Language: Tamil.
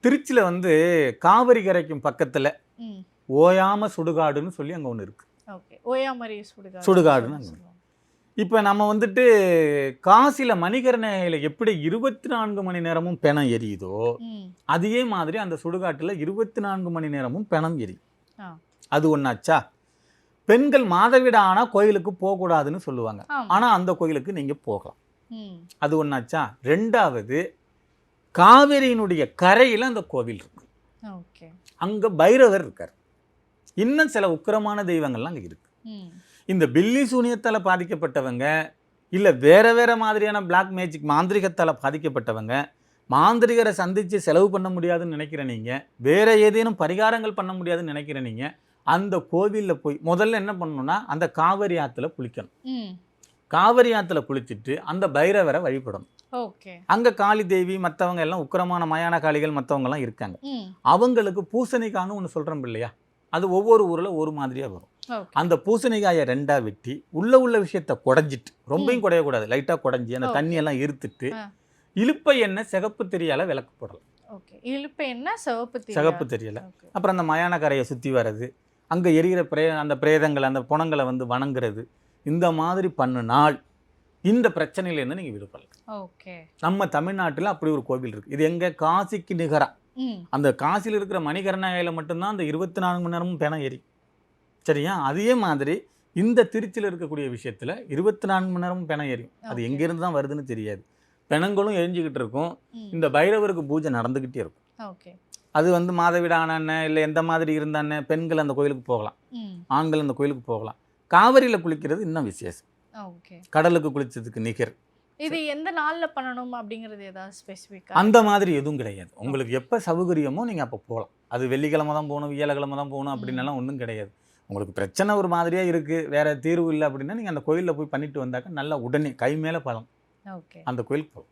திருச்சியில் வந்து காவிரி கரைக்கும் பக்கத்தில் ம். ஓயாம சுடுகாடுன்னு சொல்லி அங்கே ஒன்று இருக்குது. ஓகே. ஓயாமரி சுடுகாடு. சுடுகாடுன்னு அங்கே. இப்போ நம்ம வந்துட்டு காசியில் மணிகரணையில் எப்படி 24 மணி நேரமும் பிணம் எரியுதோ ம். அதே மாதிரி அந்த சுடுகாட்டில் 24 மணி நேரமும் பிணம் எரியும். ஆ. அது ஒன்றாச்சா? பெண்கள் மாதவிடா ஆனால் கோயிலுக்கு போகக்கூடாதுன்னு சொல்லுவாங்க. ஆமா. ஆனால் அந்த கோயிலுக்கு நீங்கள் போகலாம். ம். அது ஒன்றாச்சா? ரெண்டாவது, காவிரியினுடைய கரையில் அந்த கோவில் இருக்கு. ஓகே. அங்கே பைரவர் இருக்கார். இன்னும் சில உக்கிரமான தெய்வங்கள்லாம் அங்கே இருக்கு. ம். இந்த பில்லி சூனியத்தால் பாதிக்கப்பட்டவங்க, இல்லை வேற வேற மாதிரியான பிளாக் மேஜிக் மாந்திரிகத்தால் பாதிக்கப்பட்டவங்க, மாந்திரிகரை சந்தித்து செலவு பண்ண முடியாதுன்னு நினைக்கிற நீங்கள், வேற ஏதேனும் பரிகாரங்கள் பண்ண முடியாதுன்னு நினைக்கிற நீங்கள், அந்த கோவிலில் போய் முதல்ல என்ன பண்ணணும்னா அந்த காவிரி ஆற்றுல குளிக்கணும். ம். காவிரி ஆற்றுல குளிச்சுட்டு அந்த பைரவரை வழிபடணும். ஓகே. அங்கே காளி தேவி மற்றவங்க எல்லாம் உக்கிரமான மயான காளிகள் மற்றவங்கலாம் இருக்காங்க. ம். அவங்களுக்கு பூசணிக்கான்னு ஒன்று சொல்கிறோம் இல்லையா, அது ஒவ்வொரு ஊரில் ஒரு மாதிரியாக வரும். ஓகே. அந்த பூசணிக்காயை ரெண்டாக வெட்டி உள்ள விஷயத்தை குடஞ்சிட்டு, ரொம்பவும் குடையக்கூடாது, லைட்டாக குடஞ்சி அந்த தண்ணியெல்லாம் இருத்துட்டு இழுப்பை எண்ணெய் சிகப்பு தெரியல விளக்கு போடலாம். ஓகே. இழுப்பு என்ன சிவப்பு சிகப்பு தெரியல. ஓகே. அப்புறம் அந்த மயான கரையை சுற்றி வர்றது, அங்கே எரிகிற அந்த பிரேதங்களை அந்த புணங்களை வந்து வணங்குறது, இந்த மாதிரி பண்ணினால் இந்த பிரச்சனையிலேருந்து நீங்கள் விடுபடலாம். ஓகே. நம்ம தமிழ்நாட்டில் அப்படி ஒரு கோவில் இருக்குது. இது எங்கே? காசிக்கு நிகராக. ம். அந்த காசியில் இருக்கிற மணிகரணையில் மட்டும்தான் அந்த 24 மணி நேரமும் பிணம் எரி. சரியா? அதே மாதிரி இந்த திருச்சியில் இருக்கக்கூடிய விஷயத்தில் 24 மணி நேரமும் பிணம் எரியும். அது ஓகே. எங்கேருந்து தான் வருதுன்னு தெரியாது. பிணங்களும் எரிஞ்சிக்கிட்டு இருக்கும். ம். இந்த பைரவருக்கு பூஜை நடந்துக்கிட்டே இருக்கும். ஓகே. அது வந்து மாதவிடான இல்லை எந்த மாதிரி இருந்தானே பெண்கள் அந்த கோயிலுக்கு போகலாம், ம். ஆண்கள் அந்த கோயிலுக்கு போகலாம். காவிரியில் குளிக்கிறது இன்னும் விசேஷம். ஓகே. கடலுக்கு குளிச்சதுக்கு நிகர். இது எந்த நாள்ல பண்ணணும் அப்படிங்கிறது ஏதாவது ஸ்பெசிஃபிக்கா? அந்த மாதிரி எதுவும் கிடையாது. உங்களுக்கு எப்போ சௌகரியமோ நீங்கள் அப்போ போகலாம். அது வெள்ளிக்கிழமை தான் போகணும், வியாழக்கிழமை தான் போகணும் அப்படின்னலாம் ஒன்றும் கிடையாது. உங்களுக்கு பிரச்சனை ஒரு மாதிரியாக இருக்குது, வேறு தீர்வு இல்லை அப்படின்னா நீங்கள் அந்த கோயிலில் போய் பண்ணிட்டு வந்தாக்க நல்லா உடனே கை மேலே பலம் ஓகே. அந்த கோயிலுக்கு போகலாம்.